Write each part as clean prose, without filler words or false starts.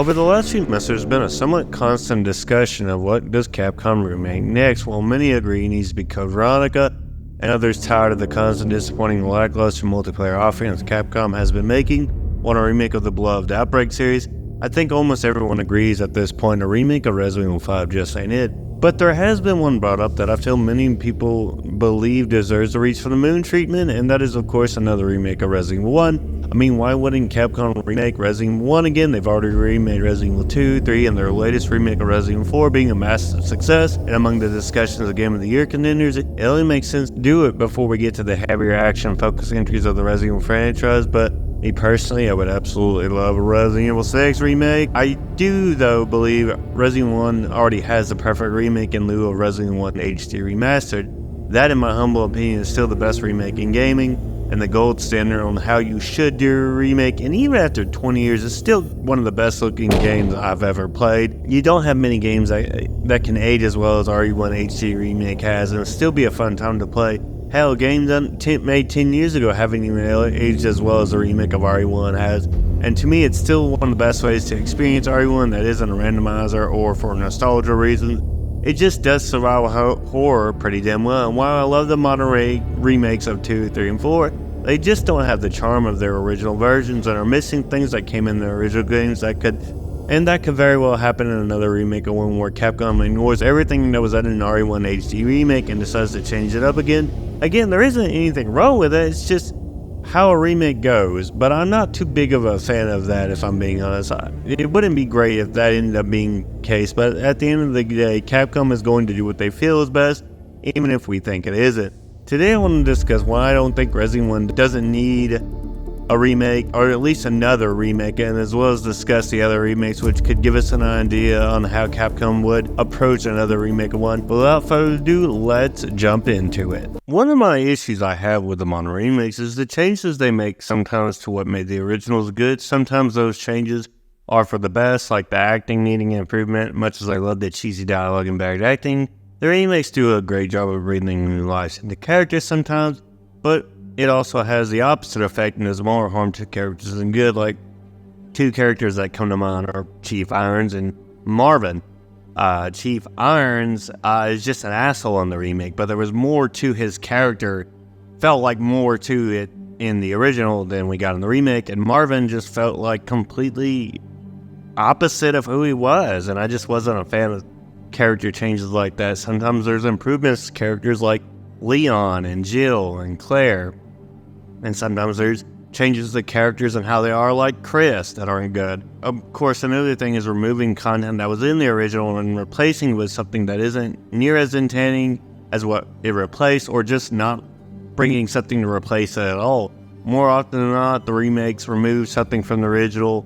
Over the last few months, there's been a somewhat constant discussion of what does Capcom remake next. While many agree it needs to be Code Veronica, and others tired of the constant disappointing lackluster multiplayer offerings Capcom has been making, want a remake of the beloved Outbreak series. I think almost everyone agrees at this point a remake of Resident Evil 5 just ain't it. But there has been one brought up that I feel many people believe deserves the Reach for the Moon treatment, and that is of course another remake of Resident Evil 1. I mean, why wouldn't Capcom remake Resident Evil 1 again? They've already remade Resident Evil 2, 3, and their latest remake of Resident Evil 4 being a massive success, and among the discussions of Game of the Year contenders, it only makes sense to do it before we get to the heavier action-focused entries of the Resident Evil franchise, but me personally, I would absolutely love a Resident Evil 6 remake. I do, though, believe Resident Evil 1 already has the perfect remake in lieu of Resident Evil 1 HD Remastered. That, in my humble opinion, is still the best remake in gaming, and the gold standard on how you should do a remake, and even after 20 years, it's still one of the best looking games I've ever played. You don't have many games that can age as well as RE1 HD Remake has, and it'll still be a fun time to play. Hell, games made 10 years ago haven't even aged as well as the remake of RE1 has, and to me it's still one of the best ways to experience RE1 that isn't a randomizer or for nostalgia reasons. It just does survival horror pretty damn well, and while I love the modern remakes of 2, 3, and 4, they just don't have the charm of their original versions and are missing things that came in their original games that could very well happen in another remake of one where Capcom ignores everything that was in an RE1 HD remake and decides to change it up again. Again, there isn't anything wrong with it, it's just how a remake goes, but I'm not too big of a fan of that if I'm being honest. It wouldn't be great if that ended up being the case, but at the end of the day, Capcom is going to do what they feel is best, even if we think it isn't. Today I want to discuss why I don't think Resident Evil 1 doesn't need a remake, or at least another remake, and as well as discuss the other remakes which could give us an idea on how Capcom would approach another remake of one. But without further ado, let's jump into it. One of my issues I have with the modern remakes is the changes they make sometimes to what made the originals good. Sometimes those changes are for the best, like the acting needing improvement. Much as I love the cheesy dialogue and bad acting, the remakes do a great job of breathing new life into characters sometimes, but it also has the opposite effect and does more harm to characters than good. Like, two characters that come to mind are Chief Irons and Marvin. Chief Irons is just an asshole in the remake, but there was more to his character, felt like more to it in the original than we got in the remake, and Marvin just felt like completely opposite of who he was, and I just wasn't a fan of character changes like that. Sometimes there's improvements to characters like Leon and Jill and Claire, and sometimes there's changes to characters and how they are, like Chris, that aren't good. Of course, another thing is removing content that was in the original and replacing with something that isn't near as entertaining as what it replaced, or just not bringing something to replace it at all. More often than not, the remakes remove something from the original,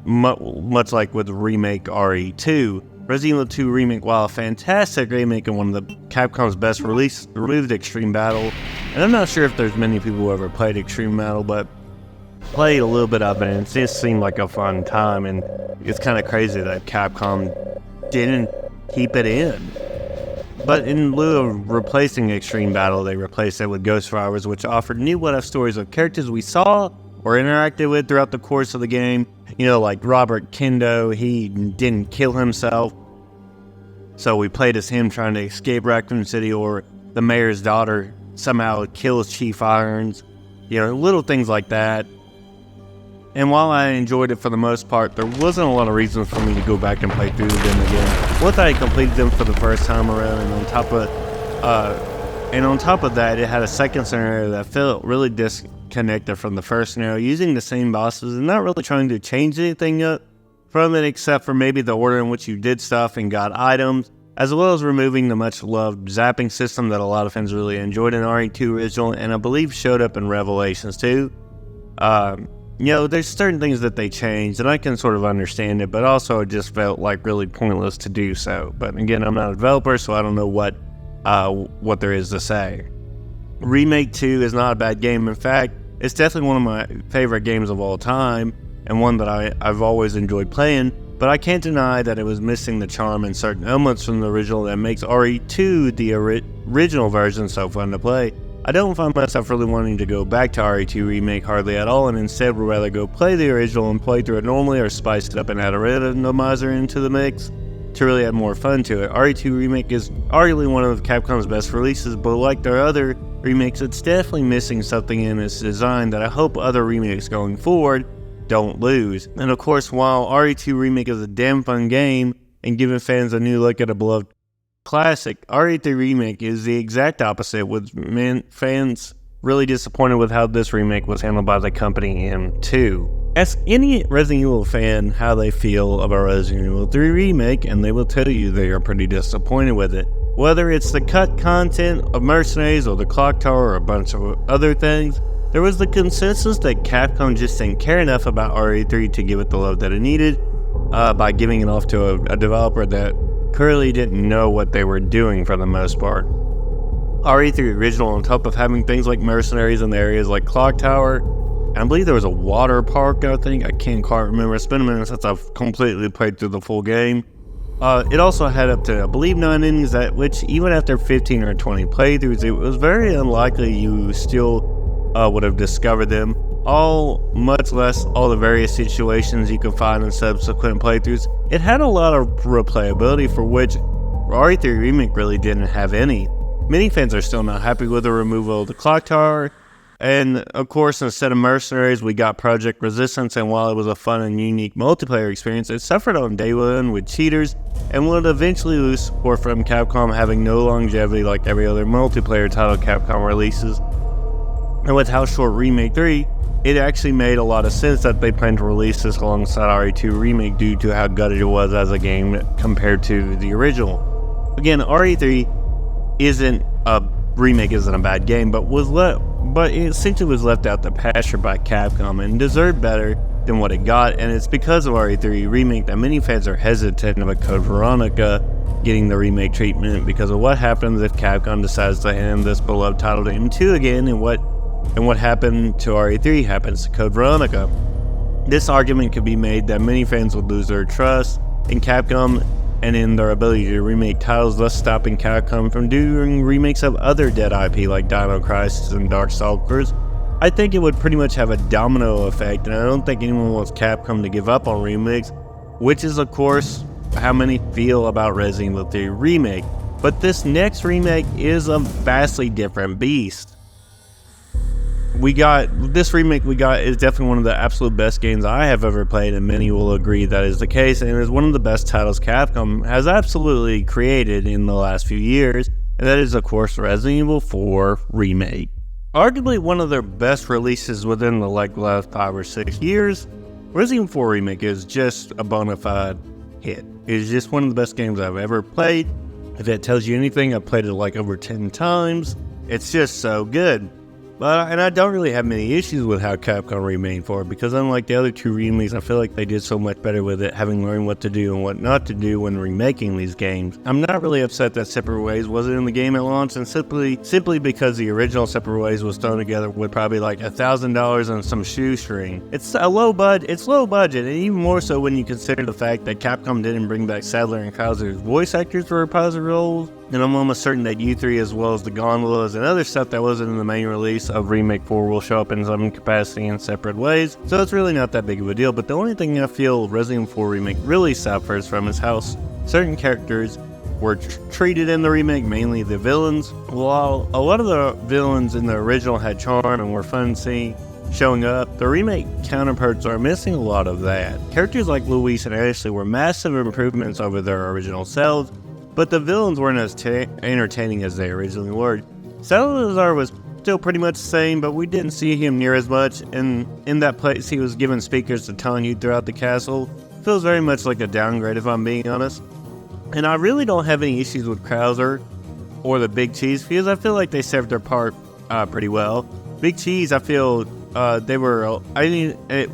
much like with the remake RE2. Resident Evil 2 Remake, while a fantastic remake and one of the Capcom's best releases, removed Extreme Battle. And I'm not sure if there's many people who ever played Extreme Battle, but played a little bit of it, and it just seemed like a fun time, and it's kind of crazy that Capcom didn't keep it in. But in lieu of replacing Extreme Battle, they replaced it with Ghost Survivors, which offered new what-if stories of characters we saw or interacted with throughout the course of the game. You know, like Robert Kendo, he didn't kill himself, so we played as him trying to escape Raccoon City, or the mayor's daughter somehow kills Chief Irons. You know, little things like that. And while I enjoyed it for the most part, there wasn't a lot of reasons for me to go back and play through them again. Once I completed them for the first time around, and on top of that, it had a second scenario that felt really disconnected from the first scenario, using the same bosses and not really trying to change anything up from it, except for maybe the order in which you did stuff and got items, as well as removing the much-loved zapping system that a lot of fans really enjoyed in RE2 original, and I believe showed up in Revelations too. You know, there's certain things that they changed, and I can sort of understand it, but also it just felt like really pointless to do so. But again, I'm not a developer, so I don't know what there is to say. Remake 2 is not a bad game. In fact, it's definitely one of my favorite games of all time, and one that I've always enjoyed playing, but I can't deny that it was missing the charm and certain elements from the original that makes RE2, the original version, so fun to play. I don't find myself really wanting to go back to RE2 Remake hardly at all, and instead would rather go play the original and play through it normally, or spice it up and add a randomizer into the mix to really add more fun to it. RE2 Remake is arguably one of Capcom's best releases, but like their other remakes, it's definitely missing something in its design that I hope other remakes going forward don't lose. And of course, while RE2 Remake is a damn fun game and giving fans a new look at a beloved classic, RE3 Remake is the exact opposite, with fans really disappointed with how this remake was handled by the company in 2. Ask any Resident Evil fan how they feel about Resident Evil 3 Remake, and they will tell you they are pretty disappointed with it. Whether it's the cut content of Mercenaries or the Clock Tower or a bunch of other things, there was the consensus that Capcom just didn't care enough about RE3 to give it the love that it needed by giving it off to a developer that clearly didn't know what they were doing for the most part. RE3 Original, on top of having things like Mercenaries in the areas like Clock Tower, and I believe there was a water park, I can't quite remember. It's been a minute since I've completely played through the full game. It also had up to, I believe, 9 endings, which even after 15 or 20 playthroughs, it was very unlikely you still would have discovered them. Much less all the various situations you can find in subsequent playthroughs. It had a lot of replayability, for which RE3 Remake really didn't have any. Many fans are still not happy with the removal of the Clock Tower, and of course, instead of Mercenaries, we got Project Resistance, and while it was a fun and unique multiplayer experience, it suffered on day one with cheaters, and would eventually lose support from Capcom, having no longevity like every other multiplayer title Capcom releases. And with how short Remake 3, it actually made a lot of sense that they planned to release this alongside RE2 Remake due to how gutted it was as a game compared to the original. Again, RE3 isn't a bad game, but it essentially was left out to pasture by Capcom and deserved better than what it got, and it's because of RE3 Remake that many fans are hesitant about Code Veronica getting the remake treatment because of what happens if Capcom decides to hand this beloved title to M2 again, and what happened to RE3 happens to Code Veronica. This argument could be made that many fans would lose their trust in Capcom and in their ability to remake titles, thus stopping Capcom from doing remakes of other dead IP like Dino Crisis and Darkstalkers. I think it would pretty much have a domino effect, and I don't think anyone wants Capcom to give up on remakes, which is of course how many feel about Resident Evil 3 Remake. But this next remake is a vastly different beast. This remake is definitely one of the absolute best games I have ever played, and many will agree that is the case, and is one of the best titles Capcom has absolutely created in the last few years, and that is of course Resident Evil 4 Remake. Arguably one of their best releases within the last 5 or 6 years, Resident Evil 4 Remake is just a bona fide hit. It is just one of the best games I've ever played. If that tells you anything, I've played it like over 10 times. It's just so good. And I don't really have many issues with how Capcom remade 4, because unlike the other 2 remakes, I feel like they did so much better with it, having learned what to do and what not to do when remaking these games. I'm not really upset that Separate Ways wasn't in the game at launch, and simply because the original Separate Ways was thrown together with probably like $1,000 on some shoestring. It's low budget, and even more so when you consider the fact that Capcom didn't bring back Sadler and Krauser's voice actors for reprisal roles. And I'm almost certain that U3, as well as the gondolas and other stuff that wasn't in the main release of Remake 4, will show up in some capacity in Separate Ways, so it's really not that big of a deal. But the only thing I feel Resident Evil 4 Remake really suffers from is how certain characters were treated in the remake, mainly the villains. While a lot of the villains in the original had charm and were fun seeing showing up, the remake counterparts are missing a lot of that. Characters like Luis and Ashley were massive improvements over their original selves, but the villains weren't as entertaining as they originally were. Salazar was still pretty much the same, but we didn't see him near as much, and in that place he was given speakers to taunt you throughout the castle. Feels very much like a downgrade, if I'm being honest. And I really don't have any issues with Krauser or the Big Cheese, because I feel like they served their part pretty well. Big Cheese, I feel it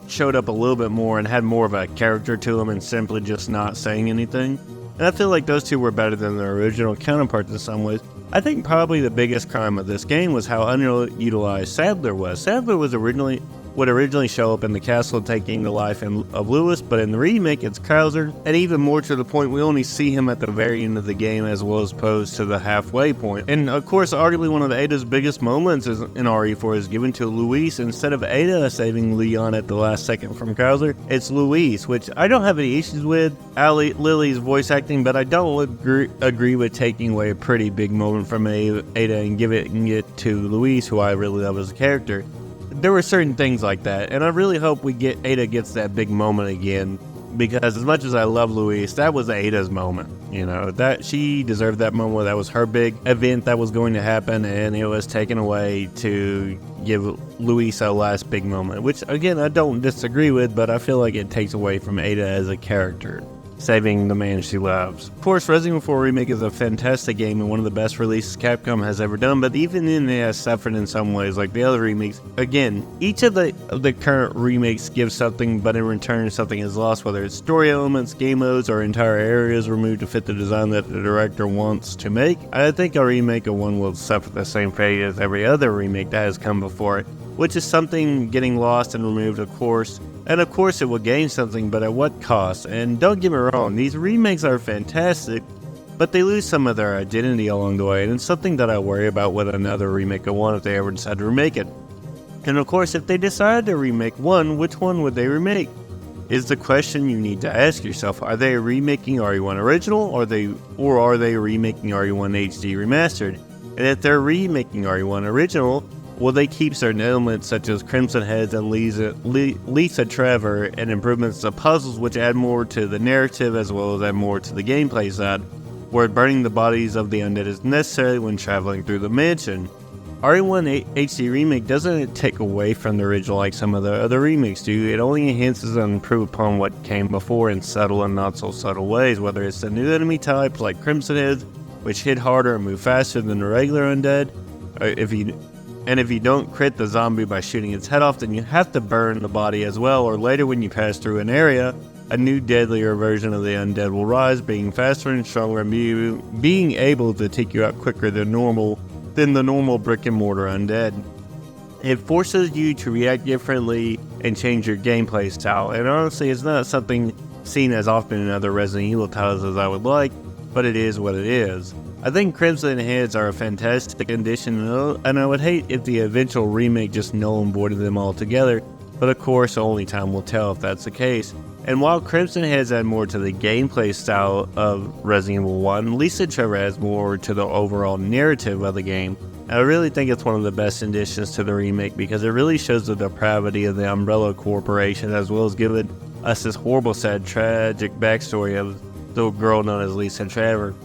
showed up a little bit more and had more of a character to them and simply just not saying anything. And I feel like those 2 were better than their original counterparts in some ways. I think probably the biggest crime of this game was how underutilized Sadler was. Sadler was originally would originally show up in the castle taking the life of Lewis, but in the remake it's Krauser, and even more to the point, we only see him at the very end of the game as well as opposed to the halfway point. And of course, arguably one of Ada's biggest moments in RE4 is given to Luis. Instead of Ada saving Leon at the last second from Krauser, it's Luis, which I don't have any issues with Lily's voice acting, but I don't agree with taking away a pretty big moment from Ada and giving it to Luis, who I really love as a character. There were certain things like that, and I really hope Ada gets that big moment again, because as much as I love Luis, that was Ada's moment. That she deserved that moment. That was her big event that was going to happen, and it was taken away to give Luis a last big moment, which again I don't disagree with, but I feel like it takes away from Ada as a character, saving the man she loves. Of course, Resident Evil 4 Remake is a fantastic game and one of the best releases Capcom has ever done, but even then it has suffered in some ways like the other remakes. Again, each of the current remakes gives something, but in return something is lost, whether it's story elements, game modes, or entire areas removed to fit the design that the director wants to make. I think a remake of one will suffer the same fate as every other remake that has come before it, which is something getting lost and removed, of course. And of course it will gain something, but at what cost? And don't get me wrong, these remakes are fantastic, but they lose some of their identity along the way, and it's something that I worry about with another remake of one if they ever decide to remake it. And of course, if they decide to remake one, which one would they remake? Is the question you need to ask yourself. Are they remaking RE1 Original, or are they remaking RE1 HD Remastered? And if they're remaking RE1 Original, will they keep certain elements such as Crimson Heads and Lisa Trevor and improvements to puzzles which add more to the narrative as well as add more to the gameplay side, where burning the bodies of the undead is necessary when traveling through the mansion? RE1 HD Remake doesn't take away from the original like some of the other remakes do. It only enhances and improves upon what came before in subtle and not so subtle ways, whether it's the new enemy types like Crimson Heads, which hit harder and move faster than the regular undead. If you don't crit the zombie by shooting its head off, then you have to burn the body as well, or later when you pass through an area, a new deadlier version of the undead will rise, being faster and stronger and being able to take you out quicker than the normal brick and mortar undead. It forces you to react differently and change your gameplay style, and honestly it's not something seen as often in other Resident Evil titles as I would like, but it is what it is. I think Crimson Heads are a fantastic addition, and I would hate if the eventual remake just null and voided them altogether, but of course only time will tell if that's the case. And while Crimson Heads add more to the gameplay style of Resident Evil 1, Lisa Trevor adds more to the overall narrative of the game. I really think it's one of the best additions to the remake because it really shows the depravity of the Umbrella Corporation, as well as giving us this horrible, sad, tragic backstory of the girl known as Lisa Trevor.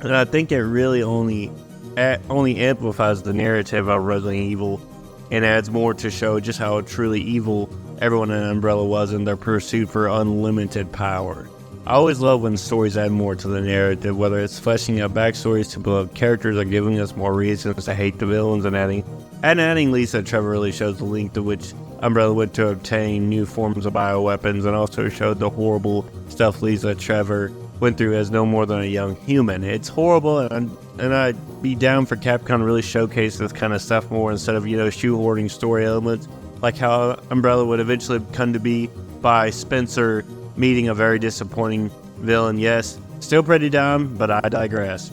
And I think it really only amplifies the narrative of Resident Evil and adds more to show just how truly evil everyone in Umbrella was in their pursuit for unlimited power. I always love when stories add more to the narrative, whether it's fleshing out backstories to beloved characters or giving us more reasons to hate the villains, and adding Lisa Trevor really shows the length to which Umbrella went to obtain new forms of bioweapons, and also showed the horrible stuff Lisa Trevor went through as no more than a young human. It's horrible, and I'd be down for Capcom to really showcase this kind of stuff more instead of, shoehorning story elements, like how Umbrella would eventually come to be by Spencer meeting a very disappointing villain. Yes, still pretty dumb, but I digress.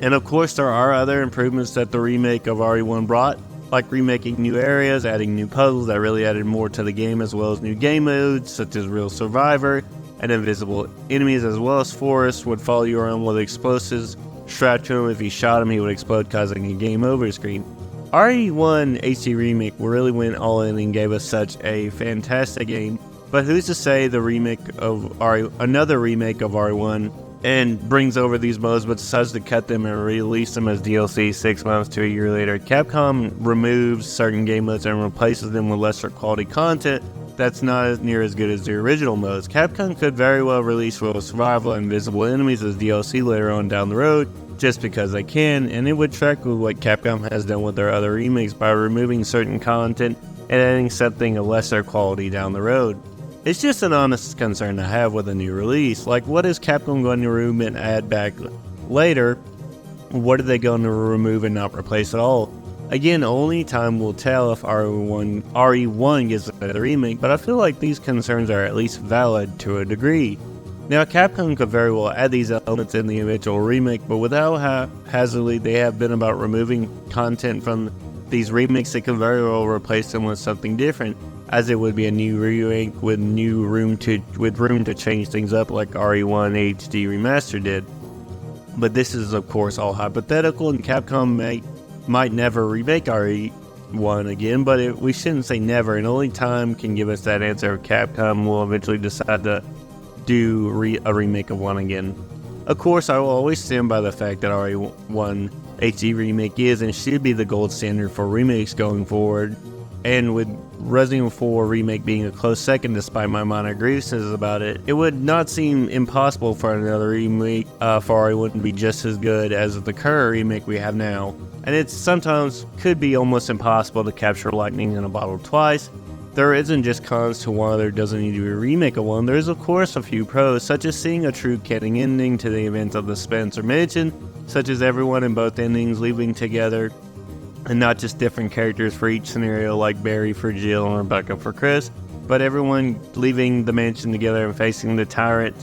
And of course, there are other improvements that the remake of RE1 brought, like remaking new areas, adding new puzzles that really added more to the game, as well as new game modes, such as Real Survivor, and invisible enemies, as well as Forrest would follow you around with explosives strapped to him. If you shot him, he would explode, causing a game over screen. RE1 HD Remake really went all in and gave us such a fantastic game, but who's to say the another remake of RE1 and brings over these modes but decides to cut them and release them as DLC 6 months to a year later? Capcom removes certain game modes and replaces them with lesser quality content that's not near as good as the original modes. Capcom could very well release Real Survival and Invisible Enemies as DLC later on down the road, just because they can, and it would track with what Capcom has done with their other remakes by removing certain content and adding something of lesser quality down the road. It's just an honest concern to have with a new release. Like, what is Capcom going to remove and add back later? What are they going to remove and not replace at all? Again, only time will tell if RE1 gets a better remake, but I feel like these concerns are at least valid to a degree. Now, Capcom could very well add these elements in the eventual remake, but with how haphazardly they have been about removing content from these remakes, they could very well replace them with something different, as it would be a new remake with room to change things up like RE1 HD Remaster did. But this is, of course, all hypothetical, and Capcom might never remake RE1 again, but we shouldn't say never, and only time can give us that answer if Capcom will eventually decide to do a remake of one again. Of course, I will always stand by the fact that RE1 HD Remake is and should be the gold standard for remakes going forward, and with Resident Evil 4 Remake being a close second despite my minor grievances about it, it would not seem impossible for another remake for RE1 to be just as good as the current remake we have now. And it sometimes could be almost impossible to capture lightning in a bottle twice. There isn't just cons to why there doesn't need to be a remake of one. There's of course a few pros, such as seeing a true canon ending to the events of the Spencer Mansion, such as everyone in both endings leaving together, and not just different characters for each scenario like Barry for Jill and Rebecca for Chris, but everyone leaving the mansion together and facing the tyrant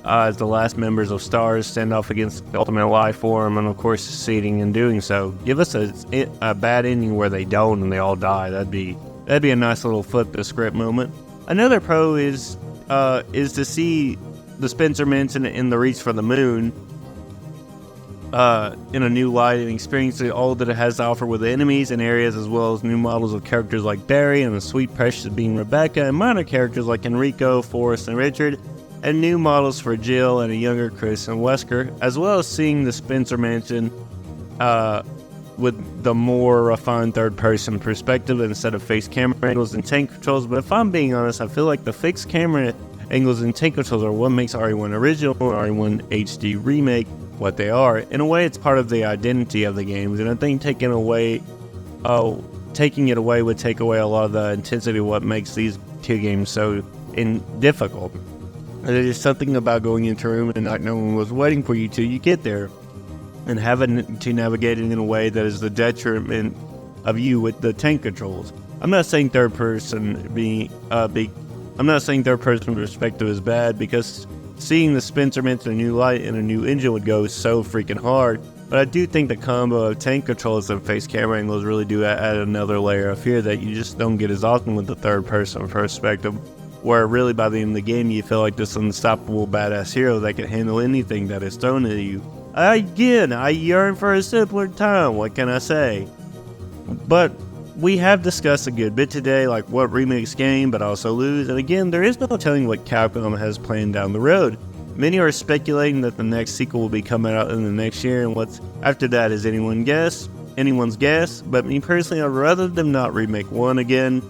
as the last members of STARS stand off against the ultimate life form, and of course succeeding in doing so. Give us a bad ending where they don't and they all die. That'd be a nice little flip the script moment. Another pro is to see the Spencer Mansion in the Reach for the Moon in a new light and experience all that it has to offer with the enemies and areas, as well as new models of characters like Barry and the sweet precious being Rebecca, and minor characters like Enrico, Forrest, and Richard, and new models for Jill and a younger Chris and Wesker, as well as seeing the Spencer Mansion with the more refined third-person perspective instead of fixed camera angles and tank controls. But if I'm being honest, I feel like the fixed camera angles and tank controls are what makes RE1 Original and RE1 HD Remake what they are. In a way, it's part of the identity of the games, and I think taking it away would take away a lot of the intensity of what makes these two games so difficult. There's just something about going into a room and not knowing what's waiting for you till you get there, and having to navigate it in a way that is the detriment of you with the tank controls. I'm not saying third person perspective is bad, because seeing the Spencer Mansion in a new light and a new engine would go so freaking hard, but I do think the combo of tank controls and face camera angles really do add another layer of fear that you just don't get as often with the third person perspective, where really by the end of the game you feel like this unstoppable badass hero that can handle anything that is thrown at you. Again, I yearn for a simpler time, what can I say? But we have discussed a good bit today, like what remakes gain but also lose, and again, there is no telling what Capcom has planned down the road. Many are speculating that the next sequel will be coming out in the next year, and what's after that is anyone's guess, but me personally, I'd rather them not remake one again,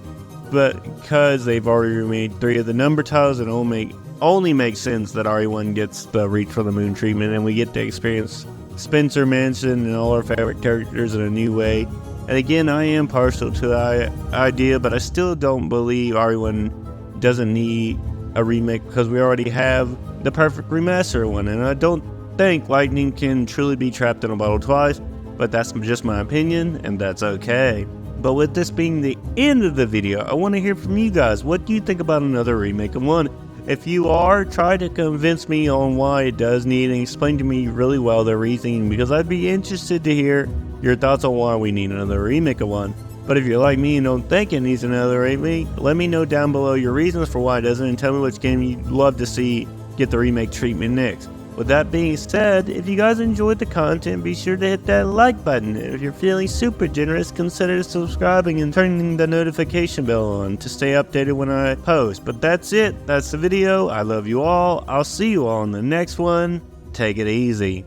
but because they've already remade 3 of the number titles, it only makes sense that RE1 gets the Reach for the Moon treatment, and we get to experience Spencer Mansion and all our favorite characters in a new way. And again, I am partial to the idea, but I still don't believe RE1 doesn't need a remake, because we already have the perfect remaster one, and I don't think Lightning can truly be trapped in a bottle twice, but that's just my opinion, and that's okay. But with this being the end of the video, I want to hear from you guys. What do you think about another remake of one? If you are, try to convince me on why it does need, and explain to me really well the reasoning, because I'd be interested to hear your thoughts on why we need another remake of one. But if you're like me and don't think it needs another remake, let me know down below your reasons for why it doesn't, and tell me which game you'd love to see get the remake treatment next. With that being said, if you guys enjoyed the content, be sure to hit that like button. If you're feeling super generous, consider subscribing and turning the notification bell on to stay updated when I post. But that's it. That's the video. I love you all. I'll see you all in the next one. Take it easy.